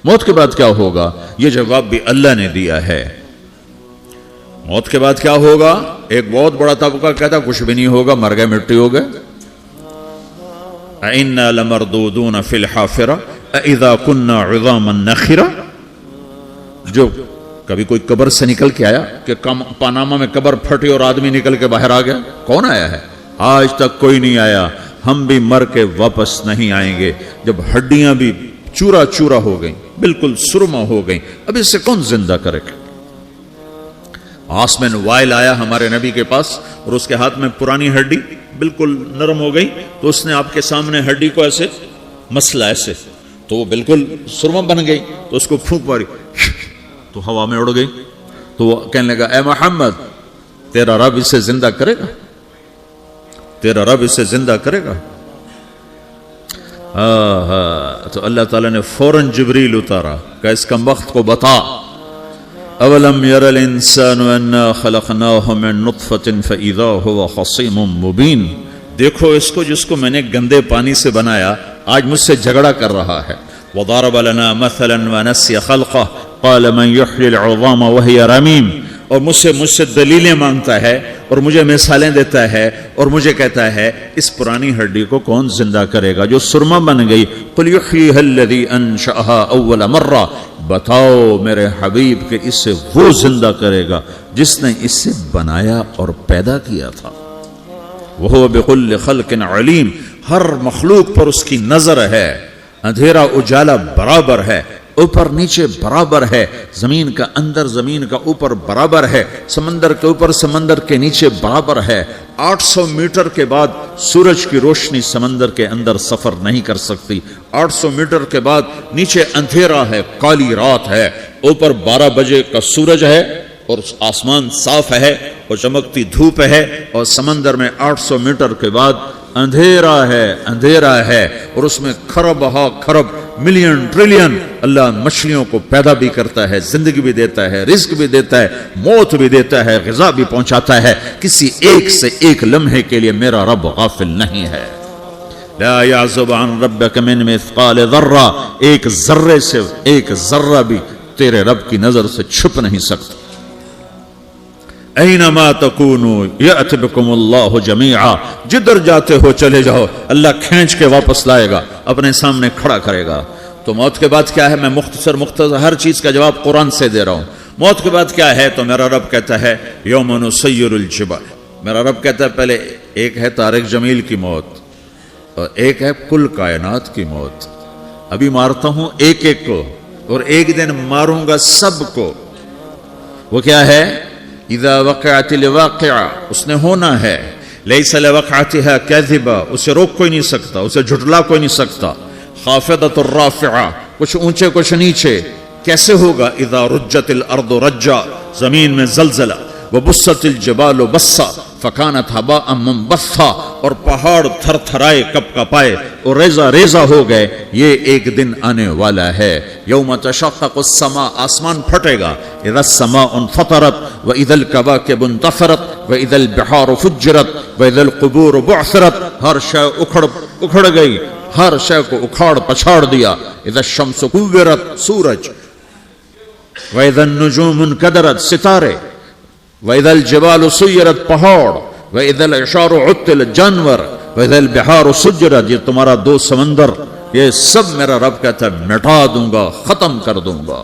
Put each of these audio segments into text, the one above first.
موت کے بعد کیا ہوگا؟ یہ جواب بھی اللہ نے دیا ہے. موت کے بعد کیا ہوگا؟ ایک بہت بڑا طبقہ کہتا کچھ بھی نہیں ہوگا، مر گئے، مٹی ہو گئے. اِنَّا لَمَرْدُودُونَ فِي الْحَافِرَةِ اِذَا كُنَّا عِظَامًا نَخِرَةً. جو کبھی کوئی قبر سے نکل کے آیا کہ پاناما میں قبر پھٹی اور آدمی نکل کے باہر آ گیا؟ کون آیا ہے؟ آج تک کوئی نہیں آیا. ہم بھی مر کے واپس نہیں آئیں گے. جب ہڈیاں بھی چورا چورا ہو گئیں، بالکل سرما ہو گئیں، اب اس سے کون زندہ کرے گا؟ آسمین وائل آیا ہمارے نبی کے پاس اور اس کے ہاتھ میں پرانی ہڈی بالکل نرم ہو گئی، تو اس نے آپ کے سامنے ہڈی کو ایسے مسلا ایسے، تو وہ بالکل سرما بن گئی. تو اس کو پھونک ماری تو ہوا میں اڑ گئی. تو وہ کہنے لگا اے محمد تیرا رب اسے زندہ کرے گا؟ تیرا رب اسے زندہ کرے گا؟ تو اللہ تعالیٰ نے فوراً جبریل اتارا کہ اس کم وقت کو بتا. اولم یر الانسان انا خلقناہ من نطفۃ فاذا هو خصیم مبین. دیکھو اس کو جس کو میں نے گندے پانی سے بنایا آج مجھ سے جھگڑا کر رہا ہے. وضرب لنا مثلا ونسی خلقہ قال من یحیی العظام وهي رمیم. اور مجھ سے دلیلیں مانگتا ہے اور مجھے مثالیں دیتا ہے اور مجھے کہتا ہے اس پرانی ہڈی کو کون زندہ کرے گا جو سرما بن گئی؟ قل یحییھا الذی انشأھا اول مرہ. بتاؤ میرے حبیب کہ اسے وہ زندہ کرے گا جس نے اسے بنایا اور پیدا کیا تھا. وہو بکل خلق علیم. ہر مخلوق پر اس کی نظر ہے. اندھیرا اجالا برابر ہے، اوپر نیچے برابر ہے، زمین کا اندر زمین کا اوپر برابر ہے، سمندر کے اوپر سمندر کے نیچے برابر ہے. 800 میٹر کے بعد سورج کی روشنی سمندر کے اندر سفر نہیں کر سکتی. 800 میٹر کے بعد نیچے اندھیرا ہے، کالی رات ہے، اوپر 12 بجے کا سورج ہے اور آسمان صاف ہے اور چمکتی دھوپ ہے، اور سمندر میں 800 میٹر کے بعد اندھیرا ہے اور اس میں کھرب ہا کھرب ملین ٹریلین اللہ مچھلیوں کو پیدا بھی کرتا ہے، زندگی بھی دیتا ہے، رزق بھی دیتا ہے، موت بھی دیتا ہے، غذا بھی پہنچاتا ہے. کسی ایک سے ایک لمحے کے لیے میرا رب غافل نہیں ہے. لا يعزب عن ربك من مثقال ذرہ. ایک ذرے سے ایک ذرہ بھی تیرے رب کی نظر سے چھپ نہیں سکتا. اینما تکونوا یأت بکم اللہ جمیعا. جدھر جاتے ہو چلے جاؤ، اللہ کھینچ کے واپس لائے گا، اپنے سامنے کھڑا کرے گا. تو موت کے بعد کیا ہے؟ میں مختصر ہر چیز کا جواب قرآن سے دے رہا ہوں. موت کے بعد کیا ہے؟ تو میرا رب کہتا ہے یوم نسیر الجبال. میرا رب کہتا ہے پہلے ایک ہے طارق جمیل کی موت اور ایک ہے کل کائنات کی موت. ابھی مارتا ہوں ایک ایک کو اور ایک دن ماروں گا سب کو. وہ کیا ہے؟ اذا وقعت الواقعہ، اس نے ہونا ہے. لیس لوقعتها کاذبہ، اسے روک کوئی نہیں سکتا، اسے جھٹلا کوئی نہیں سکتا. خافضۃ الرافعہ، کچھ اونچے کچھ نیچے. کیسے ہوگا؟ اذا رجت الارض رجا، زمین میں زلزلہ. وبست الجبال بسا فکانت ہباء منبثا، اور پہاڑ تھر تھرائے کپ کپائے اور ریزہ ریزہ ہو گئے. یہ ایک دن آنے والا ہے. یوم تشقق السماء، آسمان پھٹے گا. اذا السماء انفطرت واذا الكواكب انتثرت واذا البحار فجرت واذا القبور بعثرت. ہر شے اکھڑ گئی، ہر شے کو اکھاڑ پچھاڑ دیا. اذا الشمس كورت، سورج. واذا النجوم انكدرت، ستارے. وَإِذَا الْجِبَالُ سُيِّرَتْ، پہاڑ. وَإِذَا الْعِشَارُ عُطِّلَتْ، جانور. وَإِذَا الْبِحَارُ سُجِّرَتْ، یہ تمہارا دو سمندر، یہ سب میرا رب کہتا ہے مٹا دوں گا، ختم کر دوں گا،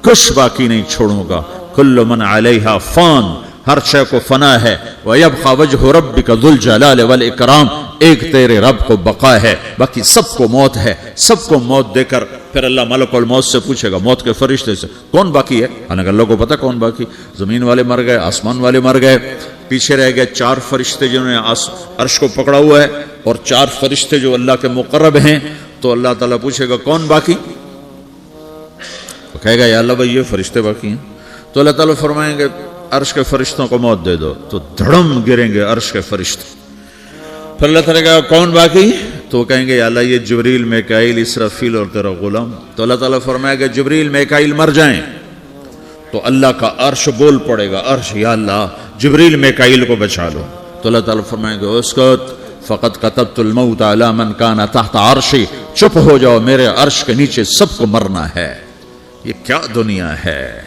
کچھ باقی نہیں چھوڑوں گا. كُلُّ مَنْ عَلَيْهَا فان، ہر شے کو فنا ہے. وَيَبْقَى وَجْهُ رَبِّكَ ذُو الْجَلَالِ وَالْإِكْرَامِ، ایک تیرے رب کو بقا ہے، باقی سب کو موت ہے. سب کو موت دے کر پھر اللہ ملک الموت سے پوچھے گا، موت کے فرشتے سے، کون باقی ہے؟ حالانکہ اللہ کو پتہ کون باقی. زمین والے مر گئے، آسمان والے مر گئے، پیچھے رہ گئے 4 فرشتے جنہوں نے عرش کو پکڑا ہوا ہے، اور 4 فرشتے جو اللہ کے مقرب ہیں. تو اللہ تعالیٰ پوچھے گا کون باقی؟ وہ کہے گا یا اللہ بھائی یہ فرشتے باقی ہیں. تو اللہ تعالیٰ فرمائیں گے عرش کے فرشتوں کو موت دے دو. تو دھڑم گریں گے عرش کے فرشتے. پھر اللہ تعالیٰ کہا کون باقی؟ تو وہ کہیں گے یا اللہ یہ جبریل میکائیل اسرافیل اور تیرا غلام. تو اللہ تعالیٰ فرمائے گا جبریل میکائیل مر جائیں. تو اللہ کا عرش بول پڑے گا، عرش یا اللہ جبریل میکائیل کو بچا لو. تو اللہ تعالیٰ فرمائے گا اسکت فقد کتبت الموت علی من کان تحت عرشی، چپ ہو جاؤ، میرے عرش کے نیچے سب کو مرنا ہے۔ یہ کیا دنیا ہے،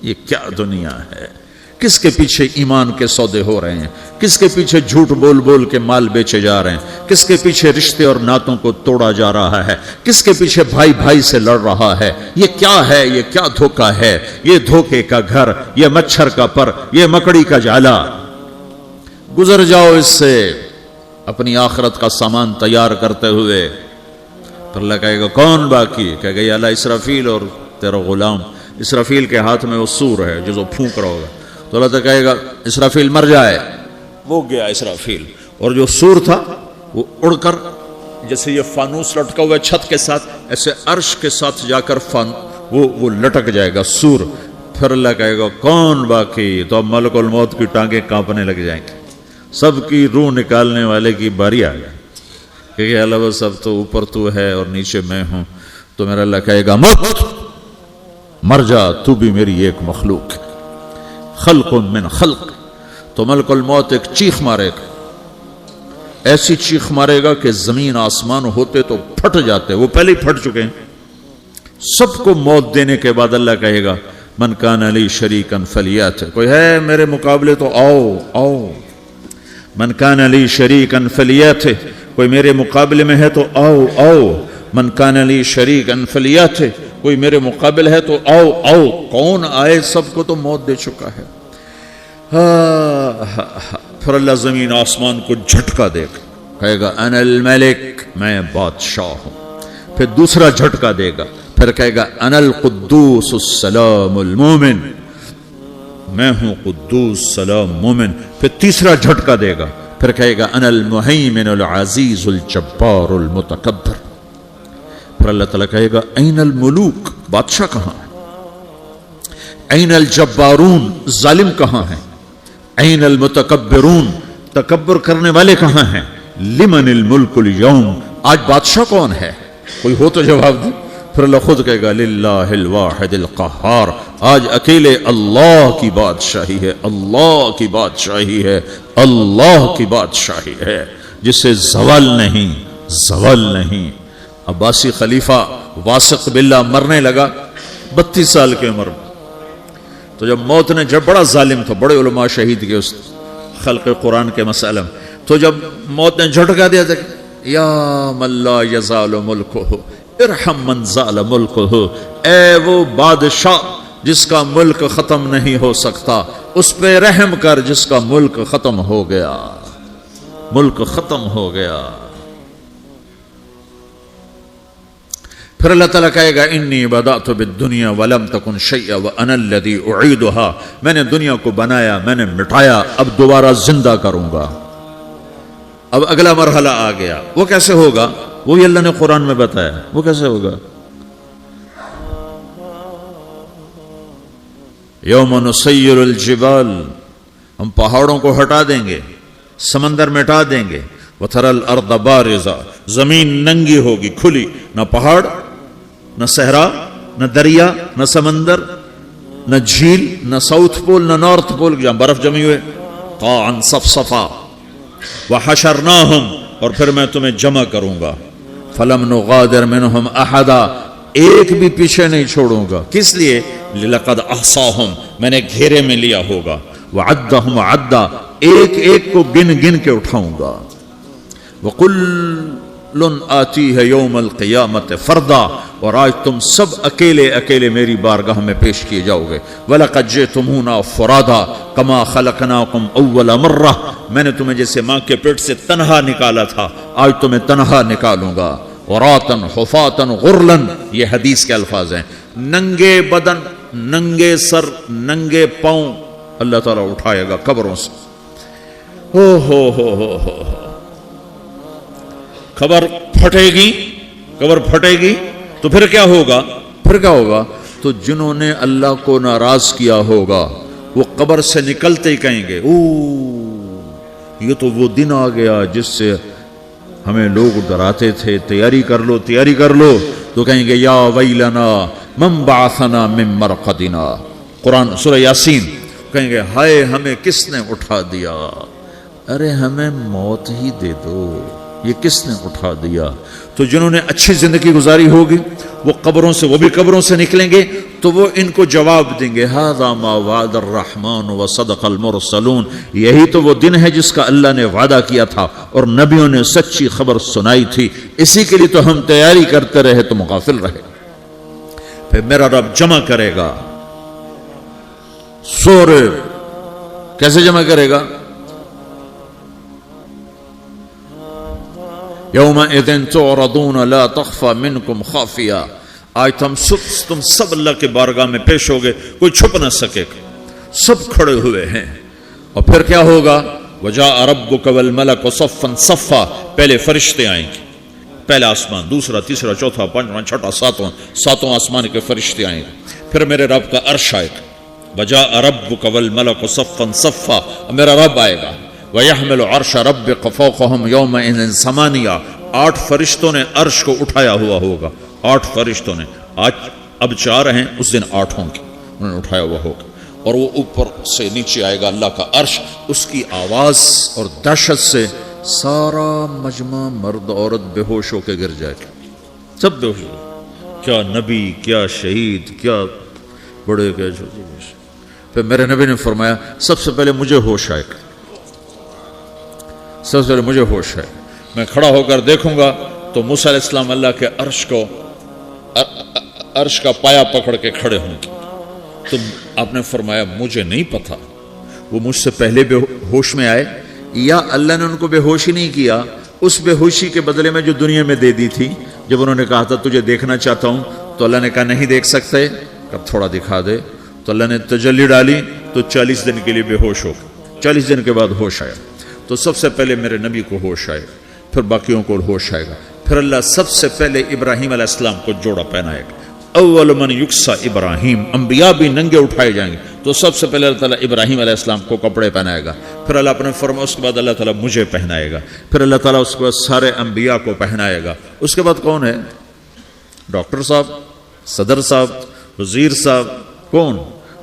یہ کیا دنیا ہے؟ کس کے پیچھے ایمان کے سودے ہو رہے ہیں، کس کے پیچھے جھوٹ بول بول کے مال بیچے جا رہے ہیں، کس کے پیچھے رشتے اور ناتوں کو توڑا جا رہا ہے، کس کے پیچھے بھائی بھائی سے لڑ رہا ہے۔ یہ کیا ہے، یہ کیا دھوکہ ہے، یہ دھوکے کا گھر، یہ مچھر کا پر، یہ مکڑی کا جالا۔ گزر جاؤ اس سے اپنی آخرت کا سامان تیار کرتے ہوئے۔ پھر اللہ کہے گا کون باقی؟ کہے گا یا اللہ اسرافیل اور تیرا غلام۔ اسرافیل کے ہاتھ میں وہ سور ہے جو پھونک رہا ہوگا، تو اللہ کہے گا اسرافیل مر جائے، وہ گیا اسرافیل، اور جو سور تھا وہ اڑ کر جیسے یہ فانوس لٹکا ہوا ہے چھت کے ساتھ، ایسے عرش کے ساتھ جا کر وہ لٹک جائے گا سور۔ پھر اللہ کہے گا کون باقی؟ تو اب ملک الموت کی ٹانگیں کانپنے لگ جائیں گے، سب کی روح نکالنے والے کی باری آ گئی، کہ اللہ وہ سب تو اوپر تو ہے اور نیچے میں ہوں۔ تو میرا اللہ کہے گا موت مر جا، تو بھی میری ایک مخلوق ہے، خلق من خلق۔ تو ملک الموت ایک چیخ مارے گا، ایسی چیخ مارے گا کہ زمین آسمان ہوتے تو پھٹ جاتے، وہ پہلے ہی پھٹ چکے ہیں۔ سب کو موت دینے کے بعد اللہ کہے گا من کان لی شریکا فلیات، کوئی ہے میرے مقابلے تو آؤ آؤ۔ من کان لی شریکا فلیات، کوئی میرے مقابلے میں ہے تو آؤ آؤ۔ من کان لی شریکا فلیات، کوئی میرے مقابل ہے تو آؤ آؤ۔ کون آئے؟ سب کو تو موت دے چکا ہے۔ پھر اللہ زمین آسمان کو جھٹکا دے گا، کہے گا انا الملک، میں بادشاہ ہوں۔ پھر دوسرا جھٹکا دے گا، پھر کہے گا انا القدوس السلام المومن، میں ہوں قدوس سلام مومن۔ پھر تیسرا جھٹکا دے گا، پھر کہے گا انا المہیمن العزیز الجبار المتکبر۔ پھر اللہ تعالیٰ کہے گا این الملوک، بادشاہ کہاں ہے؟ این الجبارون، ظالم کہاں ہیں؟ این المتکبرون، تکبر کرنے والے کہاں ہیں؟ لمن الملک اليوم، آج بادشاہ کون ہے؟ کوئی ہو تو جواب دے۔ پھر اللہ خود کہے گا للہ الواحد القہار، آج اکیلے اللہ کی بادشاہی ہے، اللہ کی بادشاہی ہے، اللہ کی بادشاہی ہے، جس سے زوال نہیں، زوال نہیں۔ عباسی خلیفہ واسق باللہ مرنے لگا 32 سال کی عمر میں، تو جب موت نے، جب بڑا ظالم تھا، بڑے علماء شہید کے اس خلق قرآن کے مسئلہ میں، تو جب موت نے جھٹکا دیا تھا یا من لا یزال ملکہ ارحم من زال ملکہ، اے وہ بادشاہ جس کا ملک ختم نہیں ہو سکتا، اس پہ رحم کر جس کا ملک ختم ہو گیا، ملک ختم ہو گیا۔ پھر اللہ تعالیٰ کہے گا انی بدأت بالدنیا ولم تکن شیئا وانا الذی اعیدہا، میں نے دنیا کو بنایا، میں نے مٹایا، اب دوبارہ زندہ کروں گا۔ اب اگلا مرحلہ آ گیا، وہ کیسے ہوگا؟ وہی اللہ نے قرآن میں بتایا، وہ کیسے ہوگا؟ یوم نسیر الجبال، ہم پہاڑوں کو ہٹا دیں گے، سمندر مٹا دیں گے، وتری الارض بارزہ، زمین ننگی ہوگی، کھلی، نہ پہاڑ، نہ صحرا، نہ دریا، نہ سمندر، نہ جھیل، نہ ساؤتھ پول، نہ نارتھ پول جہاں برف جمی ہوئے، قاعا صفصفا، وحشرناہم، اور پھر میں تمہیں جمع کروں گا، فلم نغادر منہم احدا، ایک بھی پیچھے نہیں چھوڑوں گا، کس لیے؟ لقد احصاہم، میں نے گھیرے میں لیا ہوگا، وعدہم عدا، ایک ایک کو گن گن کے اٹھاؤں گا، وَقُلٌ آتِيهَ يَوْمَ الْقِيَامَةِ فَرْدًا، اور آج تم سب اکیلے اکیلے میری بارگاہ میں پیش کیے جاؤ گے، وَلَقَدْ جِئْتُمُونَا فُرَادًا كَمَا خَلَقْنَاكُمْ أَوَّلَ مَرَّةٍ، میں نے تمہیں جیسے ماں کے پیٹ سے تنہا نکالا تھا، آج تمہیں تنہا نکالوں گا، عُرَاةً حُفَاةً غُرْلًا، یہ حدیث کے الفاظ ہیں، ننگے بدن، ننگے سر، ننگے پاؤں اللہ تعالیٰ اٹھائے گا قبروں سے۔ ہو قبر پھٹے گی، قبر پھٹے گی تو پھر کیا ہوگا؟ پھر کیا ہوگا؟ تو جنہوں نے اللہ کو ناراض کیا ہوگا وہ قبر سے نکلتے ہی کہیں گے یہ تو وہ دن آ گیا جس سے ہمیں لوگ ڈراتے تھے، تیاری کر لو تیاری کر لو، تو کہیں گے یا ویلنا من بعثنا من مرقدنا، قرآن سورہ یاسین، کہیں گے ہائے ہمیں کس نے اٹھا دیا، ارے ہمیں موت ہی دے دو، یہ کس نے اٹھا دیا؟ تو جنہوں نے اچھی زندگی گزاری ہوگی وہ قبروں سے، وہ بھی قبروں سے نکلیں گے تو وہ ان کو جواب دیں گے ھذا ما وعد الرحمن وصدق المرسلون، یہی تو وہ دن ہے جس کا اللہ نے وعدہ کیا تھا اور نبیوں نے سچی خبر سنائی تھی، اسی کے لیے تو ہم تیاری کرتے رہے تم غافل رہے۔ پھر میرا رب جمع کرے گا سورے، کیسے جمع کرے گا؟ یومئذ تعرضون لا تخفى منکم خافیہ، آج تم سب اللہ کے بارگاہ میں پیش ہوگے، کوئی چھپ نہ سکے گا، سب کھڑے ہوئے ہیں۔ اور پھر کیا ہوگا؟ وجاء ربک والملک صفا صفا، پہلے فرشتے آئیں گے، پہلا آسمان، دوسرا، تیسرا، چوتھا، پانچواں، چھٹا، ساتواں آسمان کے فرشتے آئیں گے، پھر میرے رب کا عرش آئے گا، وجاء ربک والملک صفا صفا، میرا رب آئے گا، وَيَحْمِلُ عَرْشَ رَبِّكَ فَوْقَهُمْ يَوْمَئِذٍ ثَمَانِيَةٌ، 8 فرشتوں نے عرش کو اٹھایا ہوا ہوگا، 8 فرشتوں نے، آج اب 4 ہیں، اس دن 8 ہوں گے، انہوں نے اٹھایا ہوا ہوگا، اور وہ اوپر سے نیچے آئے گا اللہ کا عرش، اس کی آواز اور دہشت سے سارا مجمع مرد عورت بے ہوش ہو کے گر جائے گا، سب بے ہوش ہو، کیا نبی، کیا شہید، کیا بڑے، کیا چھوٹے۔ پھر میرے نبی نے فرمایا سب سے پہلے مجھے ہوش آئے گا، سب سے پہلے مجھے ہوش ہے، میں کھڑا ہو کر دیکھوں گا تو موسیٰ علیہ السلام اللہ کے عرش کا پایا پکڑ کے کھڑے ہوں گے، تو آپ نے فرمایا مجھے نہیں پتا وہ مجھ سے پہلے بے ہوش میں آئے یا اللہ نے ان کو بے ہوش ہی نہیں کیا، اس بے ہوشی کے بدلے میں جو دنیا میں دے دی تھی، جب انہوں نے کہا تھا تجھے دیکھنا چاہتا ہوں تو اللہ نے کہا نہیں دیکھ سکتے، کب تھوڑا دکھا دے، تو اللہ نے تجلی ڈالی تو 40 دن کے لیے بے ہوش ہو گئے، 40 دن کے بعد ہوش آیا، تو سب سے پہلے میرے نبی کو ہوش آئے، پھر باقیوں کو ہوش آئے گا، پھر اللہ سب سے پہلے ابراہیم علیہ السلام کو جوڑا پہنائے گا، اول من یکسا ابراہیم، انبیاء بھی ننگے اٹھائے جائیں گے، تو سب سے پہلے اللہ تعالیٰ ابراہیم علیہ السلام کو کپڑے پہنائے گا، پھر اللہ اپنے فرما، اس کے بعد اللہ تعالیٰ مجھے پہنائے گا، پھر اللہ تعالیٰ اس کے بعد سارے انبیاء کو پہنائے گا، اس کے بعد کون ہے؟ ڈاکٹر صاحب، صدر صاحب، وزیر صاحب، کون؟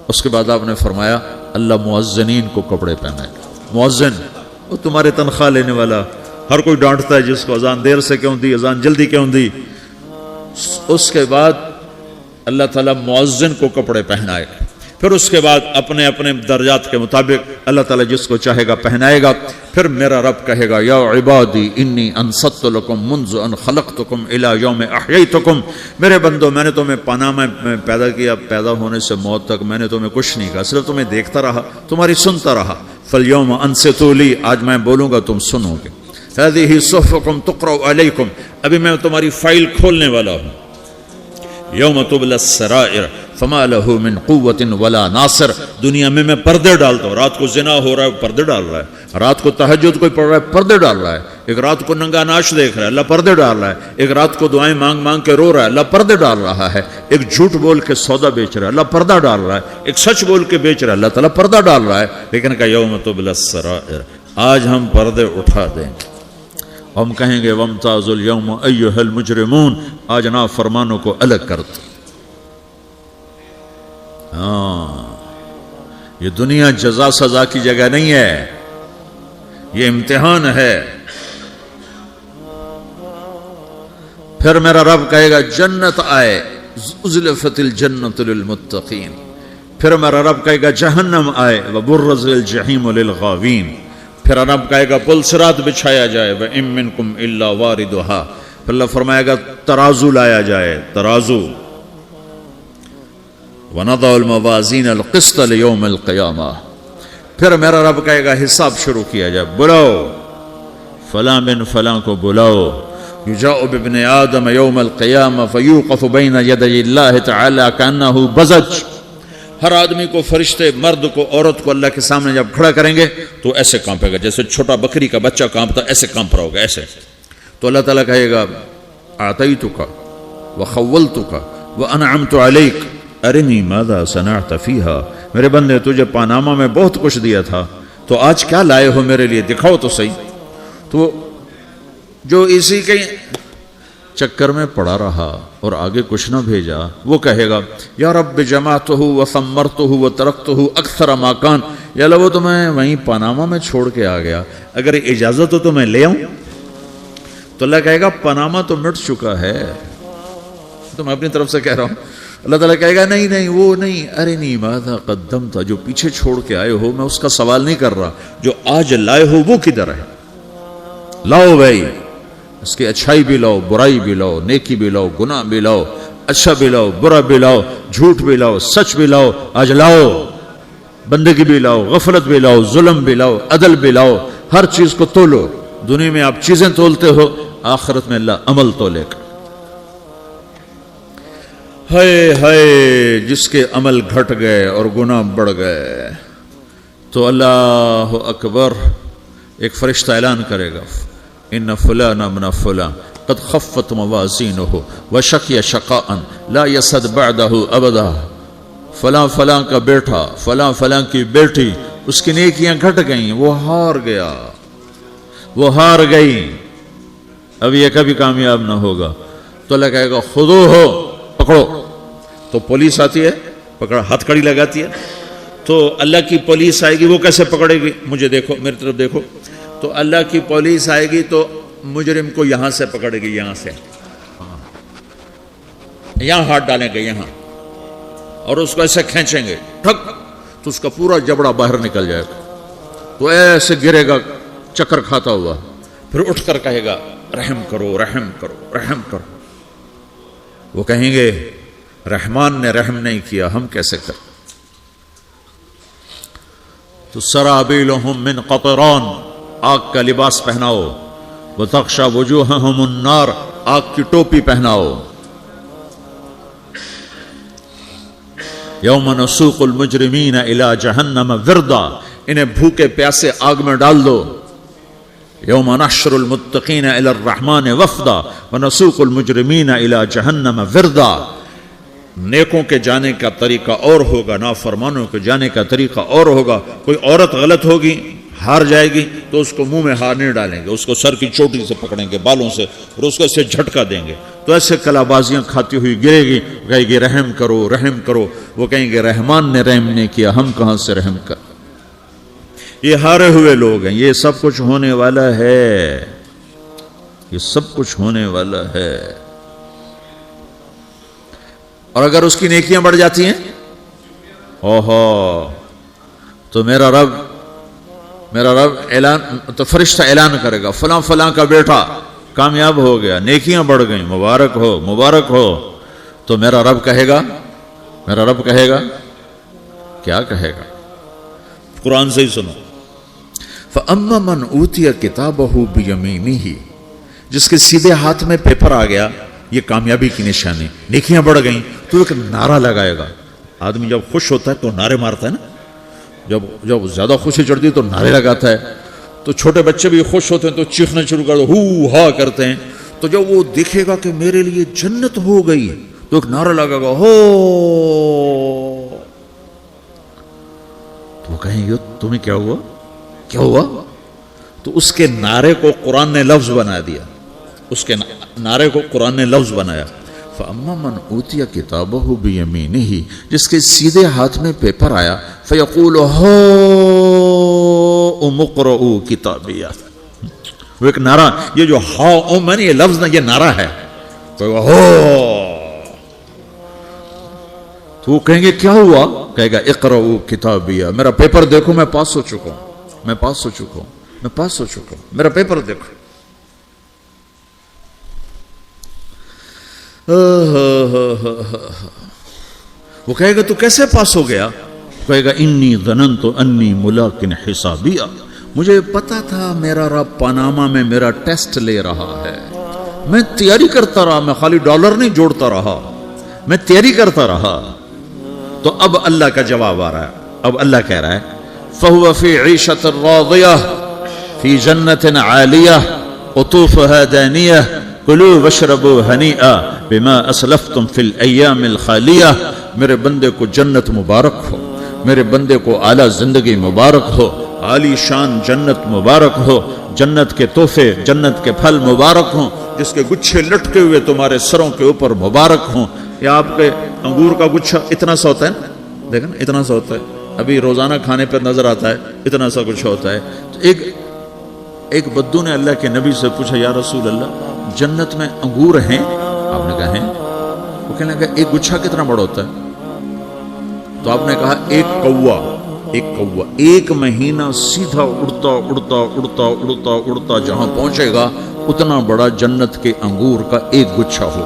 اس کے بعد آپ نے فرمایا اللہ مؤذنین کو کپڑے پہنائے گا، مؤذن وہ تمہارے تنخواہ لینے والا، ہر کوئی ڈانٹتا ہے جس کو اذان دیر سے کیوں دی، اذان جلدی کیوں دی، اس کے بعد اللہ تعالیٰ مؤذن کو کپڑے پہنائے گا، پھر اس کے بعد اپنے اپنے درجات کے مطابق اللہ تعالیٰ جس کو چاہے گا پہنائے گا، پھر میرا رب کہے گا یا عبادی انی انصت لکم منذ ان خلقتکم الی یوم احییتکم، میرے بندو میں نے تمہیں پاناما میں پیدا کیا، پیدا ہونے سے موت تک میں نے تمہیں کچھ نہیں کہا، صرف تمہیں دیکھتا رہا، تمہاری سنتا رہا، فالیوم انصتوا لی، آج میں بولوں گا تم سنو گے، ہذہ صحفکم تقرأ علیکم، ابھی میں تمہاری فائل کھولنے والا ہوں، یوم تبلی السرائر فما لہ من قوت ولا ناصر، دنیا میں پردے ڈالتا ہوں، رات کو زنا ہو رہا ہے پردے ڈال رہا ہے، رات کو تہجد کوئی پڑھ رہا ہے پردے ڈال رہا ہے، ایک رات کو ننگا ناچ دیکھ رہا ہے اللہ پردے ڈال رہا ہے، ایک رات کو دعائیں مانگ مانگ کے رو رہا ہے اللہ پردے ڈال رہا ہے، ایک جھوٹ بول کے سودا بیچ رہا ہے اللہ پردہ ڈال رہا ہے، ایک سچ بول کے بیچ رہا ہے اللہ تعالیٰ پردہ ڈال رہا ہے، لیکن کہ یوم تبلی السرائر، آج ہم پردے اٹھا دیں گے، ہم کہیں گے وامتازوا اليوم ایھا المجرمون، آج نافرمانوں کو الگ کر دو۔ ہاں، یہ دنیا جزا سزا کی جگہ نہیں ہے، یہ امتحان ہے۔ پھر میرا رب کہے گا جنت آئے، ازلفت الجنت للمتقین، پھر میرا رب کہے گا جہنم آئے، وبرز الجحیم للغاوین، پھر رب کہے گا پل صراط بچھایا جائے، وَإِن مِّنكُمْ إِلَّا وَارِدُهَا، پھر اللہ فرمائے گا ترازو لایا جائے، ترازو، وَنَضَعُ الْمَوَازِينَ الْقِسْطَ لِيَوْمِ الْقِيَامَةِ، پھر میرا رب کہے گا حساب شروع کیا جائے، بلاؤ فلاں بن فلاں کو بلاؤ، يُجَاءُ بِابْنِ آدَمَ يَوْمَ الْقِيَامَةِ فَيُوقَفُ بَيْنَ يَدَيِ اللَّهِ تَعَالَى كَأَنَّهُ بَزَجٌ، ہر آدمی کو، فرشتے، مرد کو، عورت کو اللہ کے سامنے جب کھڑا کریں گے تو ایسے کانپے گا، جیسے چھوٹا بکری کا بچہ کانپتا ایسے کانپ رہا ہوگا، ایسے، تو اللہ تعالیٰ کہے گا أَعْطَيْتُكَ وَخَوَّلْتُكَ وَأَنْعَمْتُ عَلَيْكَ ارنی ماذا صنعت فیہا، میرے بندے تجھے پاناما میں بہت کچھ دیا تھا، تو آج کیا لائے ہو میرے لیے، دکھاؤ تو صحیح، تو جو اسی کے چکر میں پڑا رہا اور آگے کچھ نہ بھیجا، وہ کہے گا یا رب جمعتہ وثمرتہ وترکتہ اکثر ما کان، یا اللہ وہ تو میں وہیں پاناما میں چھوڑ کے آ گیا، اگر اجازت ہو تو میں لے آؤں؟ تو اللہ کہے گا پاناما تو مٹ چکا ہے، تو میں اپنی طرف سے کہہ رہا ہوں۔ اللہ تعالیٰ کہے گا نہیں نہیں وہ نہیں، ارے نہیں ماذا قدمت، جو پیچھے چھوڑ کے آئے ہو میں اس کا سوال نہیں کر رہا، جو آج لائے ہو وہ کدھر ہے؟ لاؤ بھائی، اس کی اچھائی بھی لاؤ، برائی بھی لاؤ، نیکی بھی لاؤ، گناہ بھی لاؤ، اچھا بھی لاؤ، برا بھی لاؤ، جھوٹ بھی لاؤ، سچ بھی لاؤ، آج لاؤ، بندگی بھی لاؤ، غفلت بھی لاؤ، ظلم بھی لاؤ، عدل بھی لاؤ، ہر چیز کو تولو۔ دنیا میں آپ چیزیں تولتے ہو، آخرت میں اللہ عمل تولے گا۔ ہائے ہائے جس کے عمل گھٹ گئے اور گناہ بڑھ گئے، تو اللہ اکبر، ایک فرشتہ اعلان کرے گا ان فلان من فلان قد خفت موازینہ وشقی شقاء لا یسد بعدہ ابدا، فلاں فلاں کا بیٹا، فلاں فلاں کی بیٹی، اس کی نیکیاں گھٹ گئیں، وہ ہار گیا، وہ ہار گئی، اب یہ کبھی کامیاب نہ ہوگا۔ تو اللہ کہے گا خودو ہو، پکڑو۔ تو پولیس آتی ہے، پکڑا، ہتھ کڑی لگاتی ہے، تو اللہ کی پولیس آئے گی، وہ کیسے پکڑے گی؟ مجھے دیکھو، میری طرف دیکھو، تو اللہ کی پولیس آئے گی تو مجرم کو یہاں سے پکڑے گی، یہاں سے، یہاں ہاتھ ڈالیں گے یہاں، اور اس کو ایسے کھینچیں گے ٹھک، تو اس کا پورا جبڑا باہر نکل جائے گا، تو ایسے گرے گا چکر کھاتا ہوا، پھر اٹھ کر کہے گا رحم کرو، رحم کرو، رحم کرو۔ وہ کہیں گے رحمان نے رحم نہیں کیا، ہم کیسے کریں؟ تو سرابیلہم من قطران، آگ کا لباس پہناؤ، وتغشی وجوہہم النار، آگ کی ٹوپی پہناؤ۔ یوم نسوق المجرمین الی جہنم وردا، انہیں بھوکے پیاسے آگ میں ڈال دو۔ یوم نحشر المتقین الی الرحمن وفدا ونسوق المجرمین الی جہنم وردا، نیکوں کے جانے کا طریقہ اور ہوگا، نافرمانوں کے جانے کا طریقہ اور ہوگا۔ کوئی عورت غلط ہوگی، ہار جائے گی، تو اس کو منہ میں ہار نہیں ڈالیں گے، اس کو سر کی چوٹی سے پکڑیں گے، بالوں سے، اور اس کو ایسے جھٹکا دیں گے، تو ایسے کلا بازیاں کھاتی ہوئی گرے گی، کہے گی رحم کرو، رحم کرو۔ وہ کہیں گے رحمان نے رحم نہیں کیا، ہم کہاں سے رحم کر۔ یہ ہارے ہوئے لوگ ہیں، یہ سب کچھ ہونے والا ہے، یہ سب کچھ ہونے والا ہے۔ اور اگر اس کی نیکیاں بڑھ جاتی ہیں، اوہو، تو میرا رب اعلان، تو فرشتہ اعلان کرے گا فلاں فلاں کا بیٹا کامیاب ہو گیا، نیکیاں بڑھ گئیں، مبارک ہو، مبارک ہو۔ تو میرا رب کہے گا کیا کہے گا؟ قرآن سے ہی سنو۔ فَأَمَّا مَنْ أُوتِيَ كِتَابَهُ بِيَمِينِهِ، جس کے سیدھے ہاتھ میں پیپر آ گیا، یہ کامیابی کی نشانی، نیکیاں بڑھ گئیں، تو ایک نعرہ لگائے گا۔ آدمی جب خوش ہوتا ہے تو نعرے مارتا ہے نا، جب زیادہ خوشی چڑھتی ہے تو نعرے لگاتا ہے۔ تو چھوٹے بچے بھی خوش ہوتے ہیں تو چیخنا شروع کر دو، ہو ہا کرتے ہیں۔ تو جب وہ دیکھے گا کہ میرے لیے جنت ہو گئی، تو ایک نعرہ لگے گا، ہو۔ تو وہ کہیں گے تمہیں کیا ہوا، کیا ہوا؟ تو اس کے نعرے کو قرآن نے لفظ بنا دیا، اس کے نعرے کو قرآن نے لفظ بنایا۔ فَأَمَّا مَنْ أُوتِيَ كِتَابَهُ بِيَمِينِهِ، جس کے سیدھے ہاتھ میں پیپر آیا، فَيَقُولُ هَاؤْمُ اقْرَءُوا كِتَابِيَهْ، وہ ایک نعرہ، یہ جو ہاؤم ہے نا، یہ لفظ نہ، یہ نعرہ ہے۔ تو وہ کہیں گے کیا ہوا؟ کہے گا اقرؤوا کتابیہ، میرا پیپر دیکھو، میں پاس ہو چکا ہوں، میں پاس ہو چکا ہوں، میں پاس ہو چکا ہوں، میرا پیپر دیکھو۔ وہ کہے گا تو کیسے پاس ہو گیا؟ کہے گا انی ظننت انی ملاق حسابیہ، مجھے پتا تھا میرا رب پاناما میں میرا ٹیسٹ لے رہا ہے، میں تیاری کرتا رہا، میں خالی ڈالر نہیں جوڑتا رہا، میں تیاری کرتا رہا۔ تو اب اللہ کا جواب آ رہا ہے، اب اللہ کہہ رہا ہے فَهُوَ فِي عِيشَةٍ رَاضِيَةٍ فِي جَنَّةٍ عَالِيَةٍ قُطُوفُهَا دَانِيَةٌ كُلُوا وَاشْرَبُوا هَنِيئًا بِمَا أَسْلَفْتُمْ فِي الْأَيَّامِ الْخَالِيَةِ، میرے بندے کو جنت مبارک ہو، میرے بندے کو اعلیٰ زندگی مبارک ہو، عالی شان جنت مبارک ہو، جنت کے تحفے، جنت کے پھل مبارک ہوں، جس کے گچھے لٹکے ہوئے تمہارے سروں کے اوپر مبارک ہوں۔ یا آپ کے انگور کا گچھا اتنا سا ہوتا ہے نا، دیکھیں نا اتنا سا ہوتا ہے، ابھی روزانہ کھانے پر نظر آتا ہے اتنا سا کچھ ہوتا ہے. تو ایک بدو نے اللہ کے نبی سے پوچھا یا رسول اللہ جنت میں انگور ہیں؟ آپ نے کہا ہیں. وہ کہنے لگا ایک گچھا کتنا بڑا ہوتا ہے؟ تو آپ نے کہا ایک کوا ایک مہینہ سیدھا اڑتا اڑتا اڑتا اڑتا اڑتا جہاں پہنچے گا اتنا بڑا جنت کے انگور کا ایک گچھا ہو.